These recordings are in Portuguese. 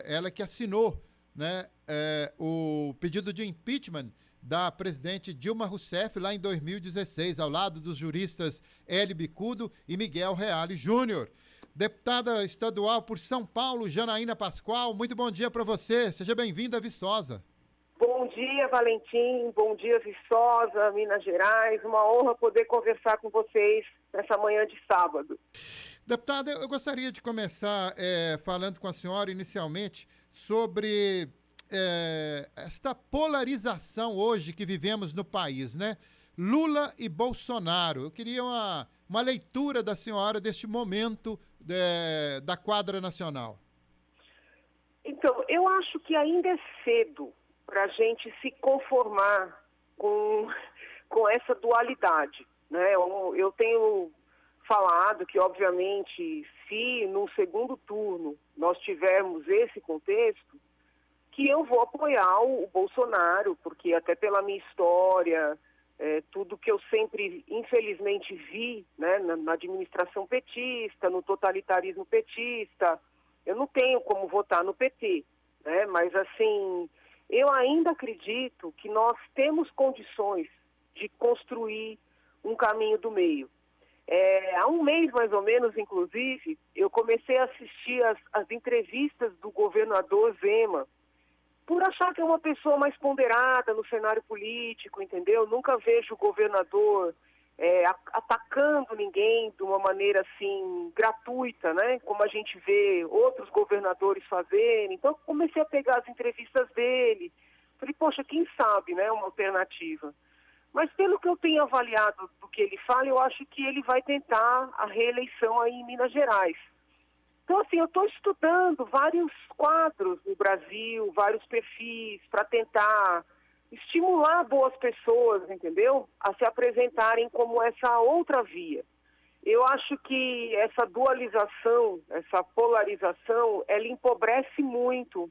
ela que assinou, né, o pedido de impeachment da presidente Dilma Rousseff lá em 2016, ao lado dos juristas Hélio Bicudo e Miguel Reale Júnior. Deputada estadual por São Paulo, Janaína Pascoal, muito bom dia para você. Seja bem-vinda a Viçosa. Bom dia, Valentim. Bom dia, Viçosa, Minas Gerais. Uma honra poder conversar com vocês nessa manhã de sábado. Deputada, eu gostaria de começar falando com a senhora inicialmente sobre esta polarização hoje que vivemos no país, né? Lula e Bolsonaro. Eu queria uma leitura da senhora deste momento da quadra nacional. Então, eu acho que ainda é cedo para a gente se conformar com essa dualidade, né? Eu tenho falado que, obviamente, se no segundo turno nós tivermos esse contexto, que eu vou apoiar o Bolsonaro, porque até pela minha história, tudo que eu sempre, infelizmente, vi, né, na administração petista, no totalitarismo petista, eu não tenho como votar no PT, né? Mas, assim, eu ainda acredito que nós temos condições de construir um caminho do meio. Há um mês, mais ou menos, inclusive, eu comecei a assistir as entrevistas do governador Zema, por achar que é uma pessoa mais ponderada no cenário político, entendeu? Nunca vejo o governador atacando ninguém de uma maneira, assim, gratuita, né? Como a gente vê outros governadores fazerem. Então, eu comecei a pegar as entrevistas dele. Falei, poxa, quem sabe, né? Uma alternativa. Mas pelo que eu tenho avaliado do que ele fala, eu acho que ele vai tentar a reeleição aí em Minas Gerais. Então, assim, eu estou estudando vários quadros no Brasil, vários perfis, para tentar estimular boas pessoas, entendeu? A se apresentarem como essa outra via. Eu acho que essa dualização, essa polarização, ela empobrece muito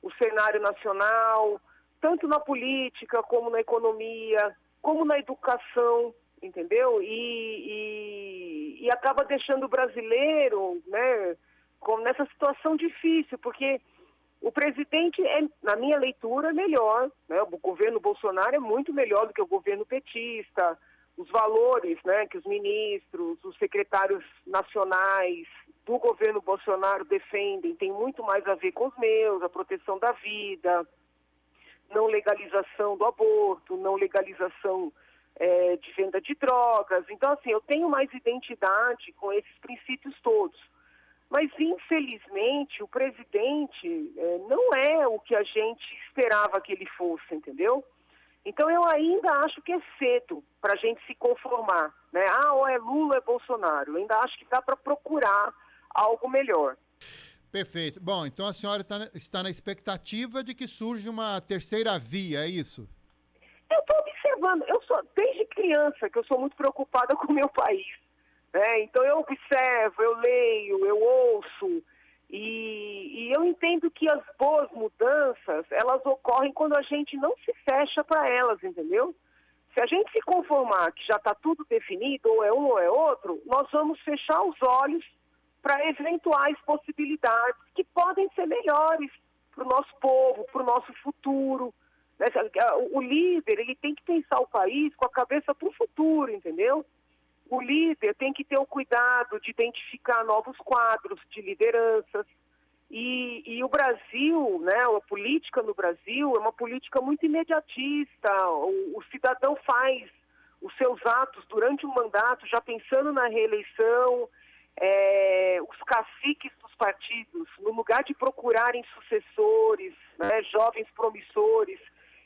o cenário nacional, tanto na política, como na economia, como na educação, entendeu? E acaba deixando o brasileiro, né, nessa situação difícil, porque o presidente é, na minha leitura, melhor, né? O governo Bolsonaro é muito melhor do que o governo petista, os valores, né, que os ministros, os secretários nacionais do governo Bolsonaro defendem, tem muito mais a ver com os meus, a proteção da vida, não legalização do aborto, não legalização de venda de drogas. Então, assim, eu tenho mais identidade com esses princípios todos. Mas, infelizmente, o presidente não é o que a gente esperava que ele fosse, entendeu? Então, eu ainda acho que é cedo para a gente se conformar, né? Ou é Lula ou é Bolsonaro. Eu ainda acho que dá para procurar algo melhor. Perfeito. Bom, então a senhora está na expectativa de que surja uma terceira via, é isso? Eu estou observando, desde criança que eu sou muito preocupada com o meu país, né? Então eu observo, eu leio, eu ouço, e eu entendo que as boas mudanças, elas ocorrem quando a gente não se fecha para elas, entendeu? Se a gente se conformar que já está tudo definido, ou é um ou é outro, nós vamos fechar os olhos para eventuais possibilidades que podem ser melhores para o nosso povo, para o nosso futuro. Né? O líder, ele tem que pensar o país com a cabeça para o futuro, entendeu? O líder tem que ter o cuidado de identificar novos quadros de lideranças. E o Brasil, né, a política no Brasil é uma política muito imediatista. O cidadão faz os seus atos durante o mandato, já pensando na reeleição. Os caciques dos partidos, no lugar de procurarem sucessores, né, jovens promissores,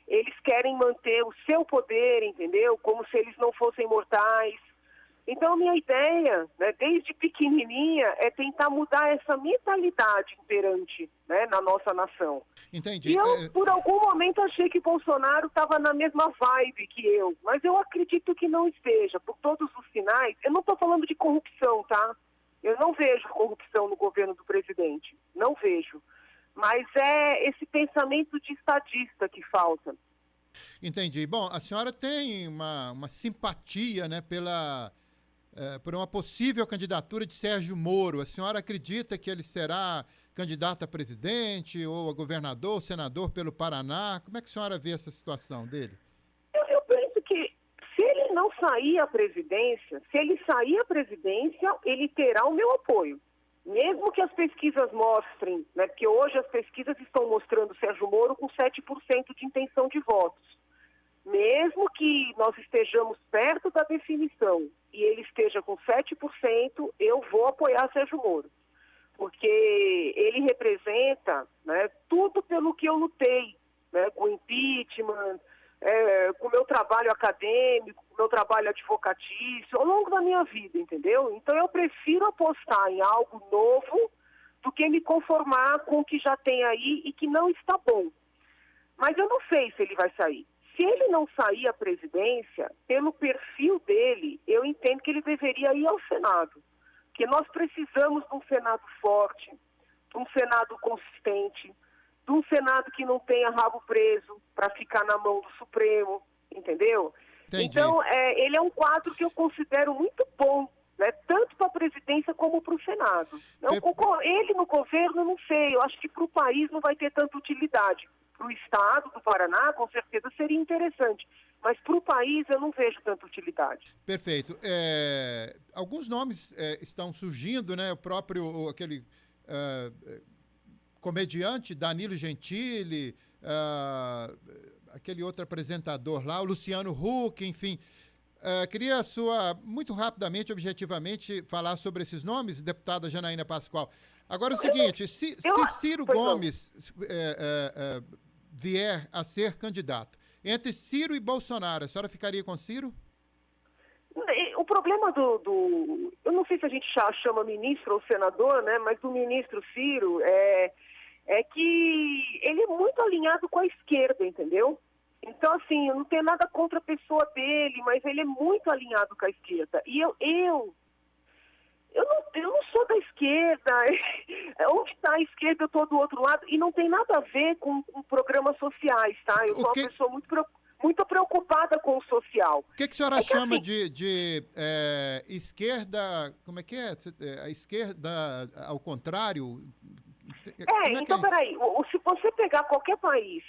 eles querem manter o seu poder, entendeu? Como se eles não fossem mortais. Então, a minha ideia, né, desde pequenininha, é tentar mudar essa mentalidade imperante, né, na nossa nação. Entendi. E eu, por algum momento, achei que Bolsonaro estava na mesma vibe que eu, mas eu acredito que não esteja, por todos os sinais. Eu não estou falando de corrupção, tá? Eu não vejo corrupção no governo do presidente, não vejo. Mas é esse pensamento de estadista que falta. Entendi. Bom, a senhora tem uma simpatia, né, por uma possível candidatura de Sérgio Moro. A senhora acredita que ele será candidato a presidente, ou a governador, senador pelo Paraná. Como é que a senhora vê essa situação dele? Eu penso que se ele não sair à presidência, se ele sair à presidência, ele terá o meu apoio. Mesmo que as pesquisas mostrem, né, porque hoje as pesquisas estão mostrando Sérgio Moro com 7% de intenção de votos. Mesmo que nós estejamos perto da definição e ele esteja com 7%, eu vou apoiar Sérgio Moro. Porque ele representa, né, tudo pelo que eu lutei, né, com impeachment, com o meu trabalho acadêmico, com o meu trabalho advocatício, ao longo da minha vida, entendeu? Então eu prefiro apostar em algo novo do que me conformar com o que já tem aí e que não está bom. Mas eu não sei se ele vai sair. Se ele não sair à presidência, pelo perfil dele, eu entendo que ele deveria ir ao Senado. Porque nós precisamos de um Senado forte, de um Senado consistente, de um Senado que não tenha rabo preso para ficar na mão do Supremo, entendeu? Entendi. Então, ele é um quadro que eu considero muito bom, né, tanto para a presidência como para o Senado. Ele no governo, não sei, eu acho que para o país não vai ter tanta utilidade. Para o Estado do Paraná, com certeza, seria interessante. Mas para o país eu não vejo tanta utilidade. Perfeito. Alguns nomes estão surgindo, né? O próprio, aquele comediante Danilo Gentili, aquele outro apresentador lá, o Luciano Huck, enfim. Queria muito rapidamente, objetivamente, falar sobre esses nomes, deputada Janaína Pascoal. Agora, o seguinte, se Ciro Gomes vier a ser candidato, entre Ciro e Bolsonaro, a senhora ficaria com Ciro? O problema eu não sei se a gente chama ministro ou senador, né, mas do ministro Ciro é que ele é muito alinhado com a esquerda, entendeu? Então, assim, eu não tenho nada contra a pessoa dele, mas ele é muito alinhado com a esquerda. E eu não sou da esquerda. Onde está a esquerda, eu estou do outro lado. E não tem nada a ver com programas sociais, tá? Eu sou uma pessoa muito preocupada com o social. O que a senhora chama de esquerda... Como é que é? A esquerda ao contrário? Então, peraí. Se você pegar qualquer país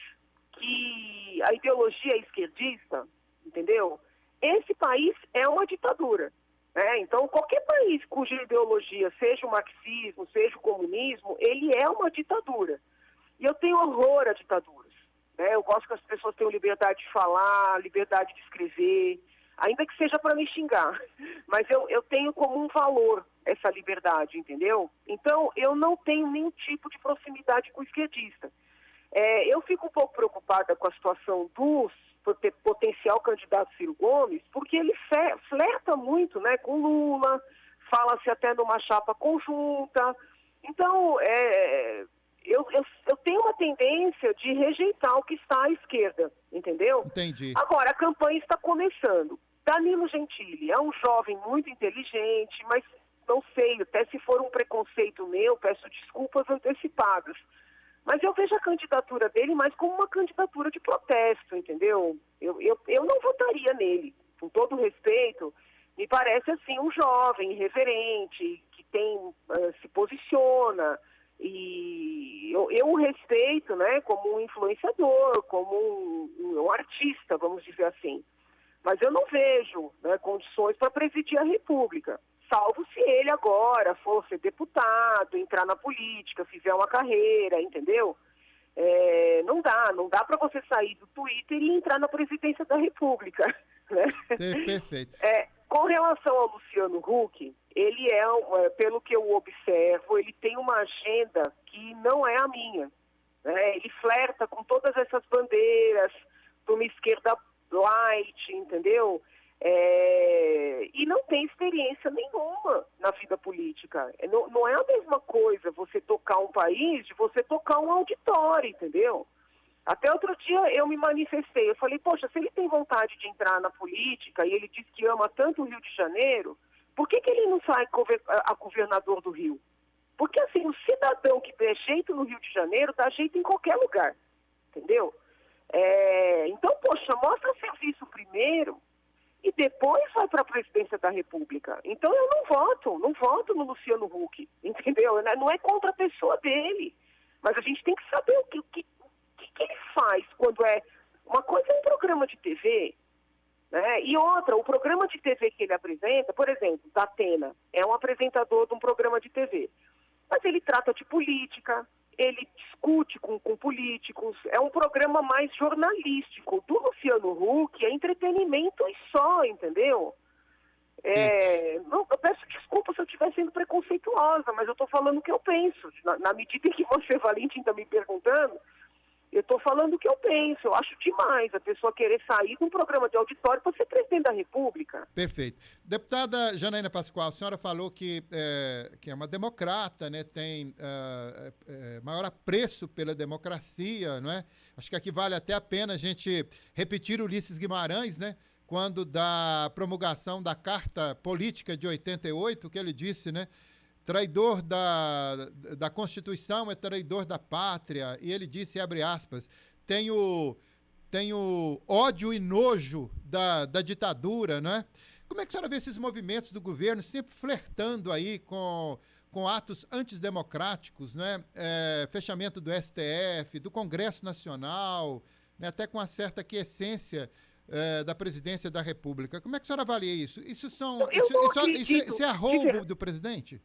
que a ideologia é esquerdista, entendeu? Esse país é uma ditadura. Então, qualquer país cuja ideologia seja o marxismo, seja o comunismo, ele é uma ditadura. E eu tenho horror a ditaduras. Eu gosto que as pessoas tenham liberdade de falar, liberdade de escrever, ainda que seja para me xingar. Mas eu tenho como um valor essa liberdade, entendeu? Então, eu não tenho nenhum tipo de proximidade com o esquerdista. Eu fico um pouco preocupada com a situação do potencial candidato Ciro Gomes, porque ele flerta muito, né, com Lula, fala-se até numa chapa conjunta. Então, eu tenho uma tendência de rejeitar o que está à esquerda, entendeu? Entendi. Agora, a campanha está começando. Danilo Gentili é um jovem muito inteligente, mas não sei, até se for um preconceito meu, peço desculpas antecipadas. Mas eu vejo a candidatura dele mais como uma candidatura de protesto, entendeu? Eu não votaria nele, com todo respeito. Me parece, assim, um jovem irreverente, que se posiciona. E eu o respeito, né, como um influenciador, como um artista, vamos dizer assim. Mas eu não vejo, né, condições para presidir a República. Salvo se ele agora for ser deputado, entrar na política, fizer uma carreira, entendeu? Não dá para você sair do Twitter e entrar na presidência da República. Né? Perfeito. Com relação ao Luciano Huck, ele pelo que eu observo, ele tem uma agenda que não é a minha. Né? Ele flerta com todas essas bandeiras de uma esquerda light, entendeu? E não tem experiência nenhuma na vida política. Não é a mesma coisa você tocar um país de você tocar um auditório, entendeu? Até outro dia eu me manifestei, eu falei, poxa, se ele tem vontade de entrar na política e ele diz que ama tanto o Rio de Janeiro, por que ele não sai a governador do Rio? Porque assim, o cidadão que der jeito no Rio de Janeiro dá jeito em qualquer lugar, entendeu? Então, poxa, mostra serviço primeiro e depois vai para a presidência da República. Então eu não voto no Luciano Huck, entendeu? Não é contra a pessoa dele, mas a gente tem que saber o que ele faz quando é... Uma coisa é um programa de TV, né? E outra, o programa de TV que ele apresenta, por exemplo, da Atena, é um apresentador de um programa de TV, mas ele trata de política, ele discute com políticos, é um programa mais jornalístico. Do Luciano Huck é entretenimento e só, entendeu? Não, eu peço desculpa se eu estiver sendo preconceituosa, mas eu estou falando o que eu penso. Na medida em que você, Valentim, está me perguntando, eu estou falando o que eu penso. Eu acho demais a pessoa querer sair de um programa de auditório para ser presidente da República. Perfeito. Deputada Janaína Pascoal, a senhora falou que é uma democrata, né? Tem maior apreço pela democracia, não é? Acho que aqui vale até a pena a gente repetir Ulisses Guimarães, né? Quando da promulgação da Carta Política de 88, que ele disse, né? Traidor da Constituição é traidor da pátria. E ele disse, abre aspas, tenho ódio e nojo da ditadura, não é? Como é que a senhora vê esses movimentos do governo sempre flertando aí com atos antidemocráticos, né? Fechamento do STF, do Congresso Nacional, né? Até com uma certa aquiescência da presidência da República. Como é que a senhora avalia isso? Isso é arroubo do presidente?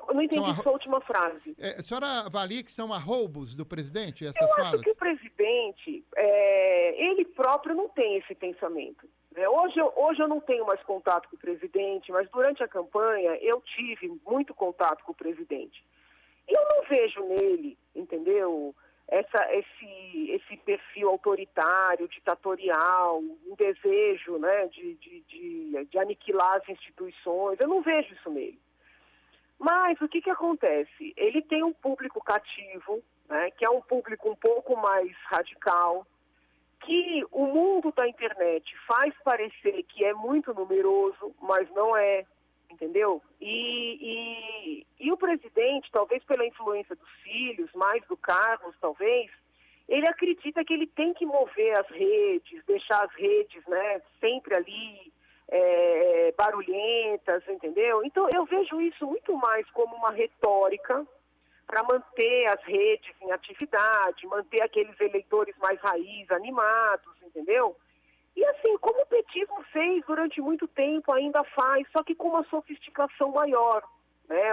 Eu não entendi sua última frase. A senhora avalia que são arroubos do presidente, essas falas? Eu acho que o presidente, ele próprio não tem esse pensamento. Hoje eu não tenho mais contato com o presidente, mas durante a campanha eu tive muito contato com o presidente. E eu não vejo nele, entendeu, esse perfil autoritário, ditatorial, um desejo, né, de aniquilar as instituições. Eu não vejo isso nele. Mas o que acontece? Ele tem um público cativo, né, que é um público um pouco mais radical, que o mundo da internet faz parecer que é muito numeroso, mas não é, entendeu? E o presidente, talvez pela influência dos filhos, mais do Carlos, talvez, ele acredita que ele tem que mover as redes, deixar as redes, né, sempre ali, barulhentas, entendeu? Então eu vejo isso muito mais como uma retórica para manter as redes em atividade, manter aqueles eleitores mais raiz, animados, entendeu? E assim, como o petismo fez durante muito tempo, ainda faz, só que com uma sofisticação maior, né?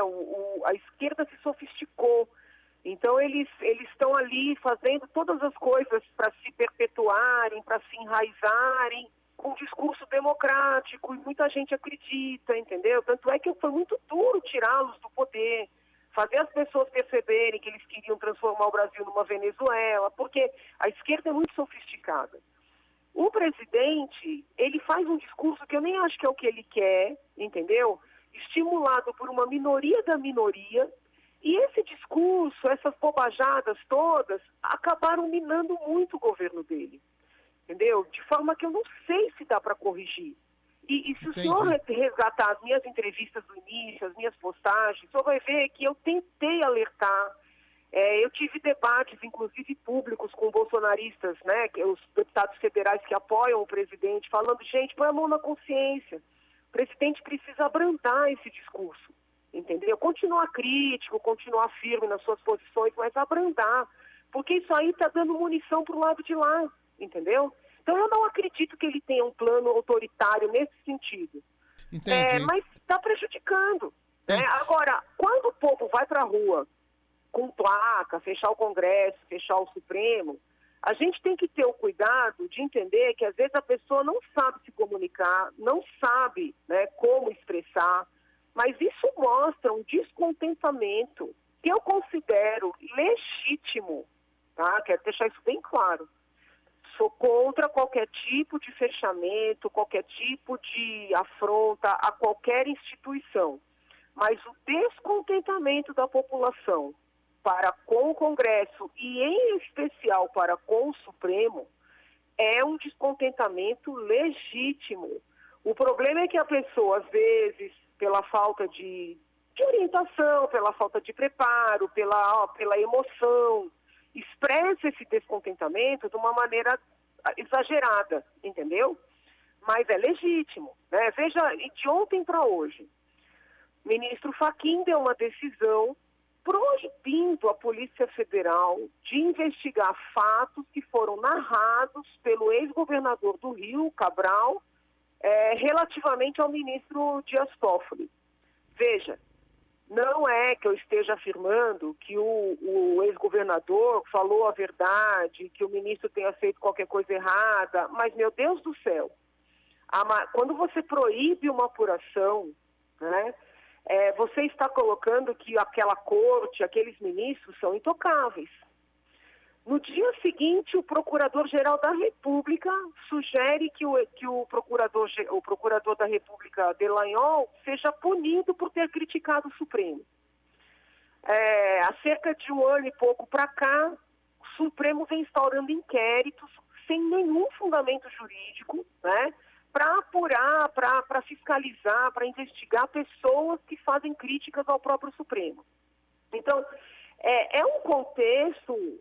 A esquerda se sofisticou. Então eles estão ali fazendo todas as coisas para se perpetuarem, para se enraizarem, com um discurso democrático, e muita gente acredita, entendeu? Tanto é que foi muito duro tirá-los do poder, fazer as pessoas perceberem que eles queriam transformar o Brasil numa Venezuela, porque a esquerda é muito sofisticada. O presidente, ele faz um discurso que eu nem acho que é o que ele quer, entendeu? Estimulado por uma minoria da minoria, e esse discurso, essas bobajadas todas, acabaram minando muito o governo dele. Entendeu? De forma que eu não sei se dá para corrigir. E se o senhor resgatar as minhas entrevistas do início, as minhas postagens, o senhor vai ver que eu tentei alertar. Eu tive debates, inclusive públicos, com bolsonaristas, né, os deputados federais que apoiam o presidente, falando, gente, põe a mão na consciência. O presidente precisa abrandar esse discurso, entendeu? Continuar crítico, continuar firme nas suas posições, mas abrandar. Porque isso aí está dando munição para o lado de lá. Entendeu? Então eu não acredito que ele tenha um plano autoritário nesse sentido. Mas está prejudicando. Né? Agora, quando o povo vai para a rua com placa, fechar o Congresso, fechar o Supremo, a gente tem que ter o cuidado de entender que às vezes a pessoa não sabe se comunicar, não sabe, né, como expressar, mas isso mostra um descontentamento que eu considero legítimo, tá? Quero deixar isso bem claro. Sou contra qualquer tipo de fechamento, qualquer tipo de afronta a qualquer instituição. Mas o descontentamento da população para com o Congresso e, em especial, para com o Supremo, é um descontentamento legítimo. O problema é que a pessoa, às vezes, pela falta de orientação, pela falta de preparo, pela emoção, expressa esse descontentamento de uma maneira exagerada, entendeu? mas é legítimo, né? Veja, de ontem para hoje, o ministro Fachin deu uma decisão proibindo a Polícia Federal de investigar fatos que foram narrados pelo ex-governador do Rio, Cabral, relativamente ao ministro Dias Toffoli. Veja, não é que eu esteja afirmando que o ex-governador falou a verdade, que o ministro tenha feito qualquer coisa errada, mas, meu Deus do céu, quando você proíbe uma apuração, né, você está colocando que aquela corte, aqueles ministros são intocáveis. No dia seguinte, o Procurador-Geral da República sugere que o Procurador da República, Delagnol, seja punido por ter criticado o Supremo. Há cerca de um ano e pouco para cá, o Supremo vem instaurando inquéritos sem nenhum fundamento jurídico, né, para apurar, para fiscalizar, para investigar pessoas que fazem críticas ao próprio Supremo. Então, é um contexto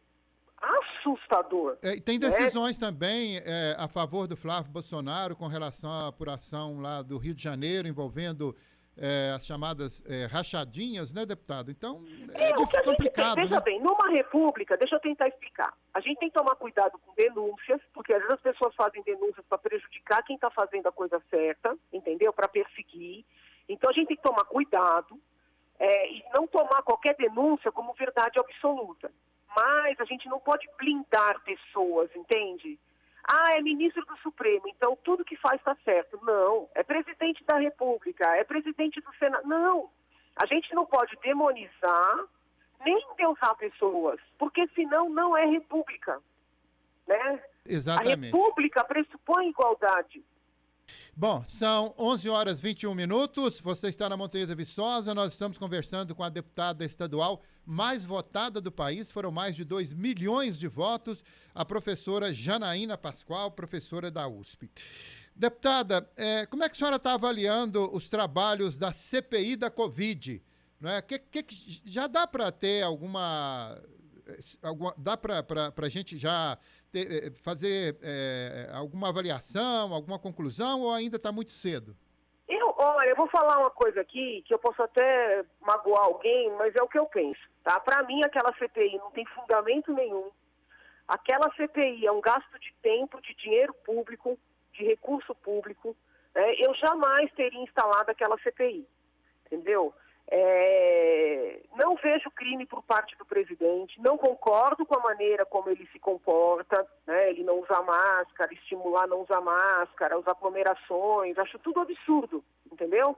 assustador. Tem decisões também a favor do Flávio Bolsonaro com relação à apuração lá do Rio de Janeiro, envolvendo as chamadas rachadinhas, né, deputado? Então, complicado, veja bem, numa república, deixa eu tentar explicar. A gente tem que tomar cuidado com denúncias, porque às vezes as pessoas fazem denúncias para prejudicar quem está fazendo a coisa certa, entendeu? Para perseguir. Então, a gente tem que tomar cuidado e não tomar qualquer denúncia como verdade absoluta. Mas a gente não pode blindar pessoas, entende? É ministro do Supremo, então tudo que faz está certo. Não, é presidente da República, é presidente do Senado. Não, a gente não pode demonizar nem endeusar pessoas, porque senão não é república, né? Exatamente. A república pressupõe igualdade. Bom, são 11 horas e 21 minutos, você está na Montanha Viçosa, nós estamos conversando com a deputada estadual mais votada do país, foram mais de 2 milhões de votos, a professora Janaína Pascoal, professora da USP. Deputada, como é que a senhora está avaliando os trabalhos da CPI da Covid? Não é? Já dá para ter dá para a gente já fazer alguma avaliação, alguma conclusão, ou ainda está muito cedo? Olha, eu vou falar uma coisa aqui, que eu posso até magoar alguém, mas é o que eu penso, tá? Para mim, aquela CPI não tem fundamento nenhum. Aquela CPI é um gasto de tempo, de dinheiro público, de recurso público. Eu jamais teria instalado aquela CPI, entendeu? Não vejo crime por parte do presidente, não concordo com a maneira como ele se comporta, né? Ele não usa máscara, estimular a não usar máscara, as aglomerações, acho tudo absurdo, entendeu?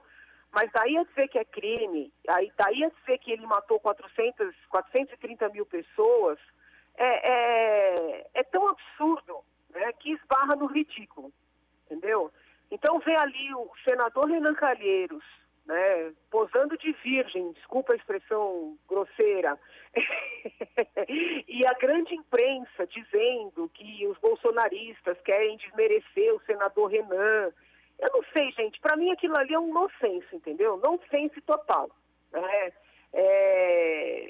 Mas daí a dizer que é crime, daí a dizer que ele matou 430 mil pessoas, é tão absurdo, né, que esbarra no ridículo, entendeu? Então vê ali o senador Renan Calheiros, né, posando de virgem, desculpa a expressão grosseira, e a grande imprensa dizendo que os bolsonaristas querem desmerecer o senador Renan. Eu não sei, gente, para mim aquilo ali é um nonsense, entendeu? Nonsense total. Né?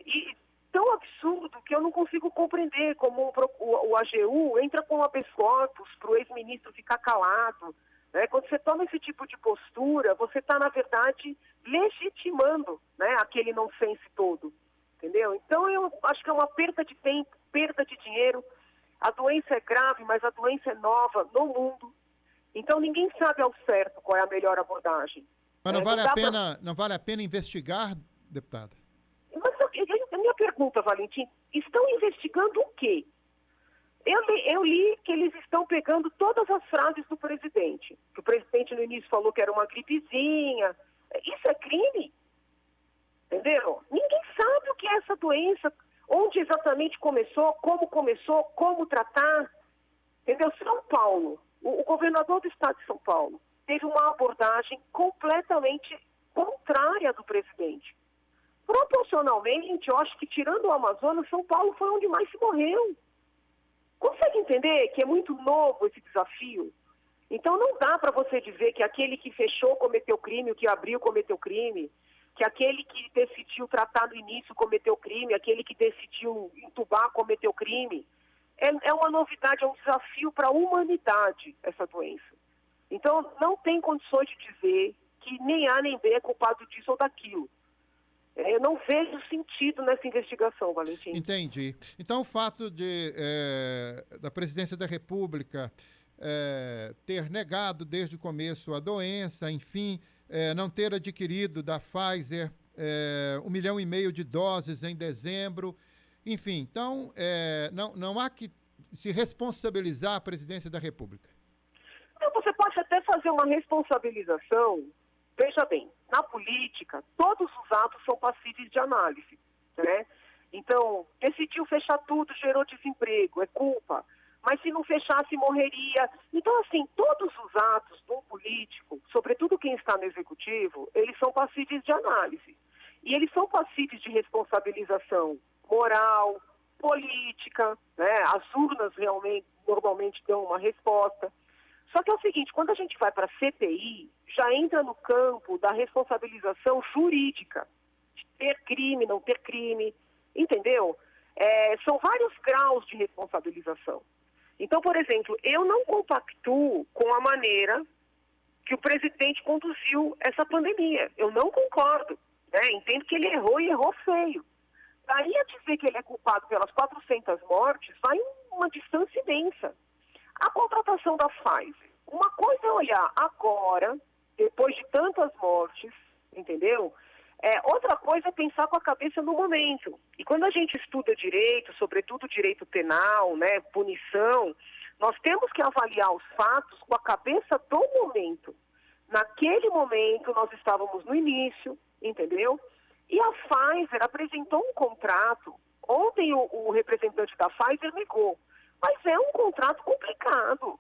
E tão absurdo que eu não consigo compreender como o AGU entra com habeas corpus para o ex-ministro ficar calado. Quando você toma esse tipo de postura, você está, na verdade, legitimando, né, aquele nonsense todo, entendeu? Então, eu acho que é uma perda de tempo, perda de dinheiro. A doença é grave, mas a doença é nova no mundo. Então, ninguém sabe ao certo qual é a melhor abordagem. Mas não vale a pena investigar, deputada? Mas a minha pergunta, Valentim, estão investigando o quê? Eu li que eles estão pegando todas as frases do presidente. Que o presidente no início falou que era uma gripezinha. Isso é crime? Entendeu? Ninguém sabe o que é essa doença, onde exatamente começou, como tratar. Entendeu? São Paulo, o governador do estado de São Paulo, teve uma abordagem completamente contrária do presidente. Proporcionalmente, eu acho que tirando o Amazonas, São Paulo foi onde mais se morreu. Consegue entender que é muito novo esse desafio? Então não dá para você dizer que aquele que fechou cometeu crime, o que abriu cometeu crime, que aquele que decidiu tratar no início cometeu crime, aquele que decidiu entubar cometeu crime. É uma novidade, é um desafio para a humanidade essa doença. Então, não tem condições de dizer que nem A nem B é culpado disso ou daquilo. Eu não vejo sentido nessa investigação, Valentim. Entendi. Então, o fato da Presidência da República ter negado desde o começo a doença, enfim, não ter adquirido da Pfizer 1,5 milhão de doses em dezembro, enfim, então não há que se responsabilizar a Presidência da República. Então, você pode até fazer uma responsabilização. Veja bem, na política, todos os atos são passíveis de análise, né? Então, decidiu fechar tudo, gerou desemprego, é culpa. Mas se não fechasse, morreria. Então, assim, todos os atos de um político, sobretudo quem está no executivo, eles são passíveis de análise. E eles são passíveis de responsabilização moral, política, né? As urnas realmente, normalmente dão uma resposta. Só que é o seguinte, quando a gente vai para a CPI, já entra no campo da responsabilização jurídica, de ter crime, não ter crime, entendeu? São vários graus de responsabilização. Então, por exemplo, eu não compactuo com a maneira que o presidente conduziu essa pandemia. Eu não concordo, né? Entendo que ele errou e errou feio. Daí a dizer que ele é culpado pelas 400 mortes, vai uma distância imensa. A contratação da Pfizer, uma coisa é olhar agora, depois de tantas mortes, entendeu? Outra coisa é pensar com a cabeça no momento. E quando a gente estuda direito, sobretudo direito penal, né, punição, nós temos que avaliar os fatos com a cabeça do momento. Naquele momento, nós estávamos no início, entendeu? E a Pfizer apresentou um contrato. Ontem o representante da Pfizer negou. Mas é um contrato complicado.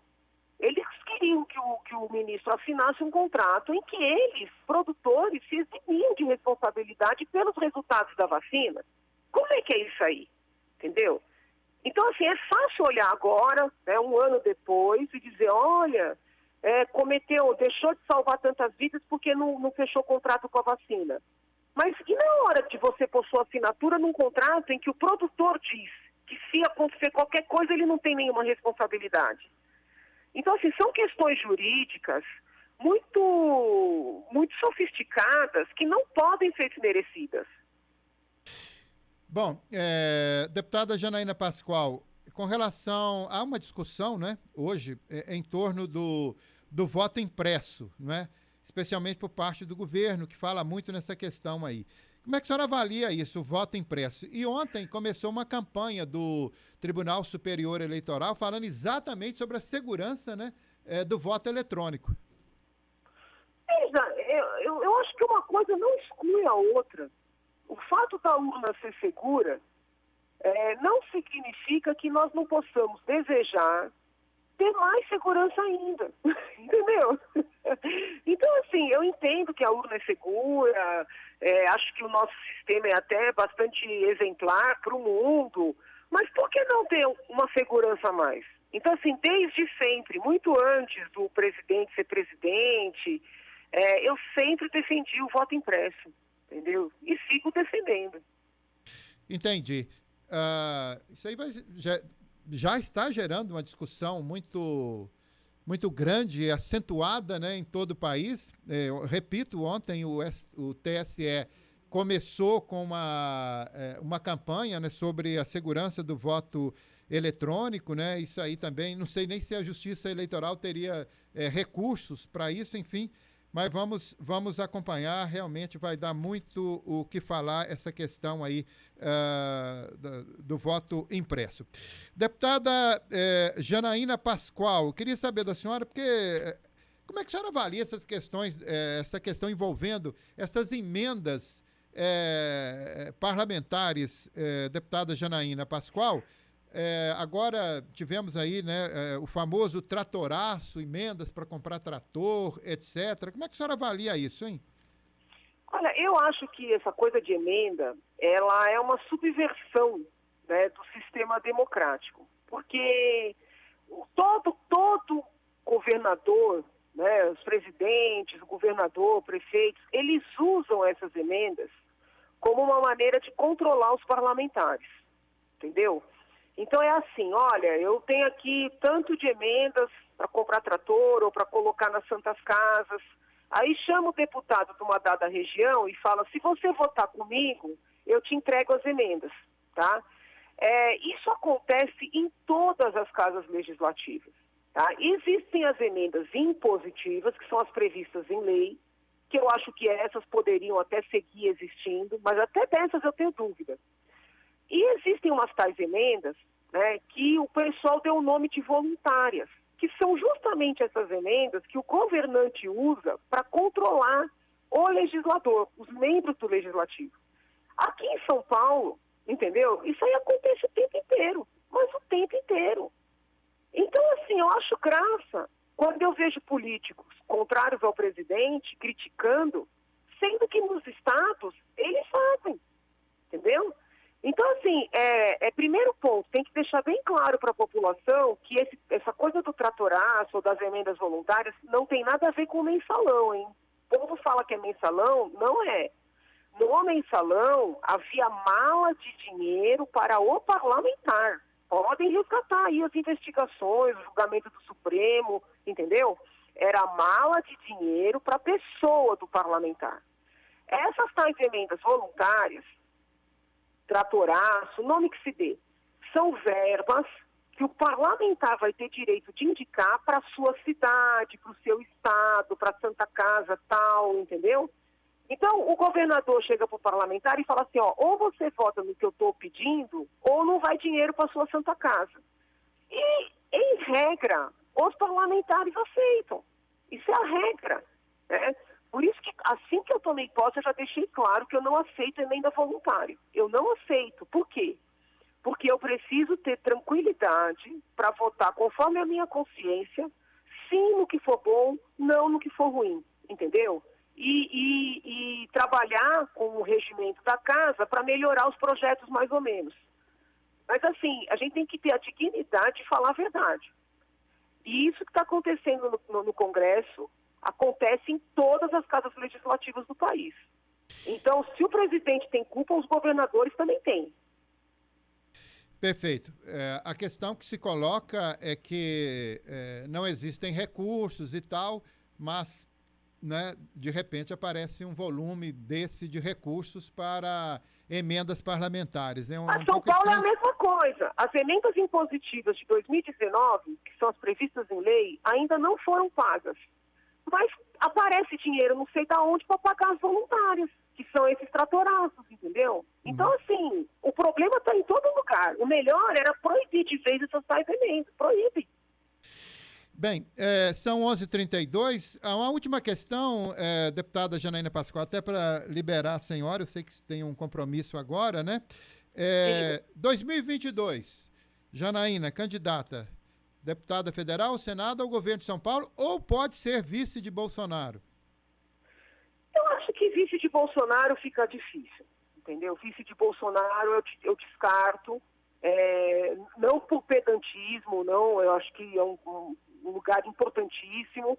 Eles queriam que o ministro assinasse um contrato em que eles, produtores, se eximiam de responsabilidade pelos resultados da vacina. Como é que é isso aí? Entendeu? Então, assim, é fácil olhar agora, né, um ano depois, e dizer, olha, deixou de salvar tantas vidas porque não fechou contrato com a vacina. Mas e na hora de você pôr sua assinatura num contrato em que o produtor diz que se acontecer qualquer coisa, ele não tem nenhuma responsabilidade. Então, assim, são questões jurídicas muito, muito sofisticadas que não podem ser desmerecidas. Bom, deputada Janaína Pascoal, com relação a uma discussão, né, hoje, em torno do voto impresso, né, especialmente por parte do governo, que fala muito nessa questão aí. Como é que a senhora avalia isso, o voto impresso? E ontem começou uma campanha do Tribunal Superior Eleitoral falando exatamente sobre a segurança, né, do voto eletrônico. Veja, eu acho que uma coisa não exclui a outra. O fato da urna ser segura não significa que nós não possamos desejar ter mais segurança ainda, entendeu? Então, assim, eu entendo que a urna é segura, acho que o nosso sistema é até bastante exemplar para o mundo, mas por que não ter uma segurança a mais? Então, assim, desde sempre, muito antes do presidente ser presidente, eu sempre defendi o voto impresso, entendeu? E sigo defendendo. Entendi. Isso aí já está gerando uma discussão muito grande e acentuada, né, em todo o país. Eu repito, ontem o TSE começou com uma campanha, né, sobre a segurança do voto eletrônico, né? Isso aí também, não sei nem se a Justiça Eleitoral teria recursos para isso, enfim. Mas vamos acompanhar, realmente vai dar muito o que falar essa questão aí do voto impresso. Deputada Janaína Pascoal, queria saber da senhora, porque como é que a senhora avalia essas questões, essa questão envolvendo essas emendas parlamentares, deputada Janaína Pascoal? Agora tivemos aí, né, o famoso tratoraço, emendas para comprar trator, etc. Como é que a senhora avalia isso, hein? Olha, eu acho que essa coisa de emenda, ela é uma subversão, né, do sistema democrático. Porque todo governador, né, os presidentes, o governador, prefeitos, eles usam essas emendas como uma maneira de controlar os parlamentares, entendeu? Então é assim, olha, eu tenho aqui tanto de emendas para comprar trator ou para colocar nas Santas Casas. Aí chama o deputado de uma dada região e fala, se você votar comigo, eu te entrego as emendas, tá? Isso acontece em todas as casas legislativas, tá? Existem as emendas impositivas, que são as previstas em lei, que eu acho que essas poderiam até seguir existindo, mas até dessas eu tenho dúvida. E existem umas tais emendas, né, que o pessoal deu o nome de voluntárias, que são justamente essas emendas que o governante usa para controlar o legislador, os membros do legislativo. Aqui em São Paulo, entendeu? Isso aí acontece o tempo inteiro, mas o tempo inteiro. Então, assim, eu acho graça quando eu vejo políticos contrários ao presidente criticando, sendo que nos estados eles fazem, entendeu? Então, assim, primeiro ponto, tem que deixar bem claro para a população que essa coisa do tratoraço ou das emendas voluntárias não tem nada a ver com o mensalão, hein? O povo fala que é mensalão, não é. No mensalão, havia mala de dinheiro para o parlamentar. Podem resgatar aí as investigações, o julgamento do Supremo, entendeu? Era mala de dinheiro para a pessoa do parlamentar. Essas tais emendas voluntárias, tratoraço, nome que se dê, são verbas que o parlamentar vai ter direito de indicar para a sua cidade, para o seu estado, para a Santa Casa, tal, entendeu? Então, o governador chega para o parlamentar e fala assim, ó, ou você vota no que eu estou pedindo, ou não vai dinheiro para a sua Santa Casa. E, em regra, os parlamentares aceitam. Isso é a regra, né? Por isso que, assim que eu tomei posse, eu já deixei claro que eu não aceito emenda voluntária. Eu não aceito. Por quê? Porque eu preciso ter tranquilidade para votar conforme a minha consciência, sim no que for bom, não no que for ruim, entendeu? E trabalhar com o regimento da casa para melhorar os projetos mais ou menos. Mas assim, a gente tem que ter a dignidade de falar a verdade. E isso que está acontecendo no Congresso acontece em todas as casas legislativas do país. Então, se o presidente tem culpa, os governadores também têm. Perfeito. A questão que se coloca é que não existem recursos e tal, mas, né, de repente aparece um volume desse de recursos para emendas parlamentares. Né? São Paulo é a mesma coisa. As emendas impositivas de 2019, que são as previstas em lei, ainda não foram pagas. Mas aparece dinheiro, não sei de onde, para pagar as voluntárias, que são esses tratoraços, entendeu? Então, assim, o problema está em todo lugar. O melhor era proibir de vez essas tais emendas. Proíbe. Bem, são 11h32. Uma última questão, deputada Janaína Pascoal, até para liberar a senhora, eu sei que tem um compromisso agora, né? 2022, Janaína, candidata, deputada federal, Senado ou governo de São Paulo, ou pode ser vice de Bolsonaro? Eu acho que vice de Bolsonaro fica difícil, entendeu? Vice de Bolsonaro eu descarto, não por pedantismo, não, eu acho que é um lugar importantíssimo,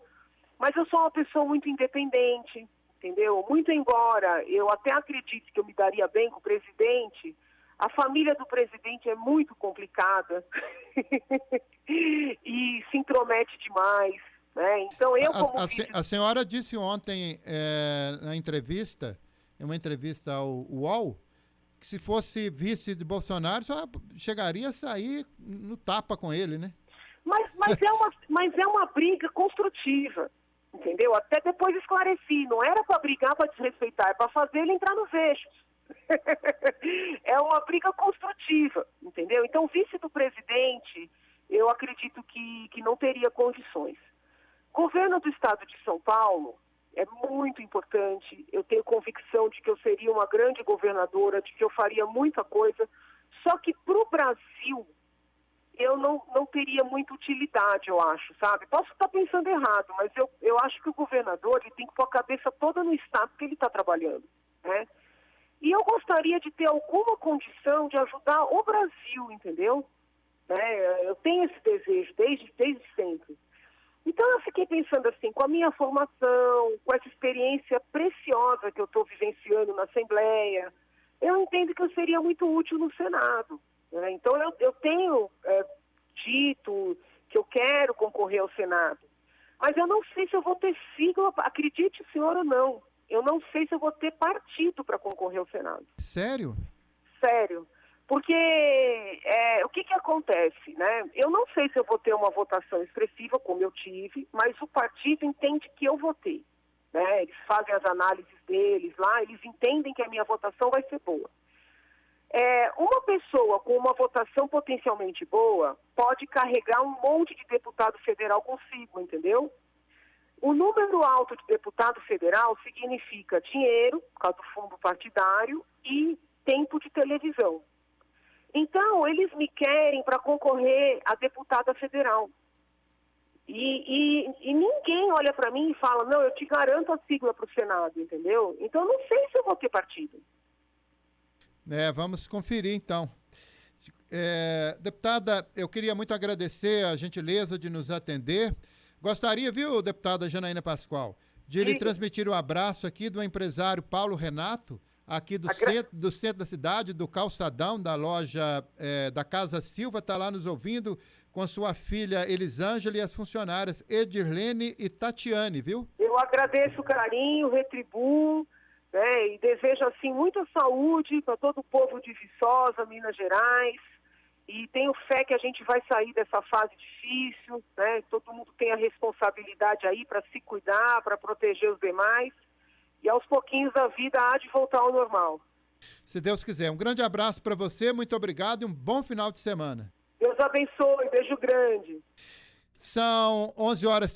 mas eu sou uma pessoa muito independente, entendeu? Muito embora eu até acredite que eu me daria bem com o presidente, a família do presidente é muito complicada e se intromete demais, né? Então eu como a senhora disse ontem na entrevista, em uma entrevista ao UOL, que se fosse vice de Bolsonaro, só chegaria a sair no tapa com ele, né? Mas é uma briga construtiva, entendeu? Até depois esclareci, não era para brigar, para desrespeitar, é para fazer ele entrar nos eixos. É uma briga construtiva, entendeu? Então, vice do presidente, eu acredito que não teria condições. Governo do Estado de São Paulo é muito importante, eu tenho convicção de que eu seria uma grande governadora, de que eu faria muita coisa, só que para o Brasil eu não teria muita utilidade, eu acho, sabe? Posso estar pensando errado, mas eu acho que o governador ele tem que pôr a cabeça toda no Estado que ele está trabalhando, né? E eu gostaria de ter alguma condição de ajudar o Brasil, entendeu? Eu tenho esse desejo desde sempre. Então eu fiquei pensando assim, com a minha formação, com essa experiência preciosa que eu estou vivenciando na Assembleia, eu entendo que eu seria muito útil no Senado, né? Então, eu tenho dito que eu quero concorrer ao Senado, mas eu não sei se eu vou ter sigla, acredite o senhor ou não, eu não sei se eu vou ter partido para concorrer ao Senado. Sério? Sério. Porque o que acontece, né? Eu não sei se eu vou ter uma votação expressiva, como eu tive, mas o partido entende que eu votei, né? Eles fazem as análises deles lá, eles entendem que a minha votação vai ser boa. Uma pessoa com uma votação potencialmente boa pode carregar um monte de deputado federal consigo, entendeu? O número alto de deputado federal significa dinheiro, por causa do fundo partidário, e tempo de televisão. Então, eles me querem para concorrer a deputada federal. E ninguém olha para mim e fala, não, eu te garanto a sigla para o Senado, entendeu? Então, eu não sei se eu vou ter partido. Vamos conferir, então. Deputada, eu queria muito agradecer a gentileza de nos atender. Gostaria, viu, deputada Janaína Pascoal, de lhe transmitir um abraço aqui do empresário Paulo Renato, aqui do centro da cidade, do Calçadão, da loja da Casa Silva, está lá nos ouvindo com sua filha Elisângela e as funcionárias Edirlene e Tatiane, viu? Eu agradeço o carinho, retribuo, né, e desejo, assim, muita saúde para todo o povo de Viçosa, Minas Gerais, e tenho fé que a gente vai sair dessa fase difícil, né? Todo mundo tem a responsabilidade aí para se cuidar, para proteger os demais, e aos pouquinhos a vida há de voltar ao normal. Se Deus quiser. Um grande abraço para você, muito obrigado e um bom final de semana. Deus abençoe, beijo grande. São 11h30.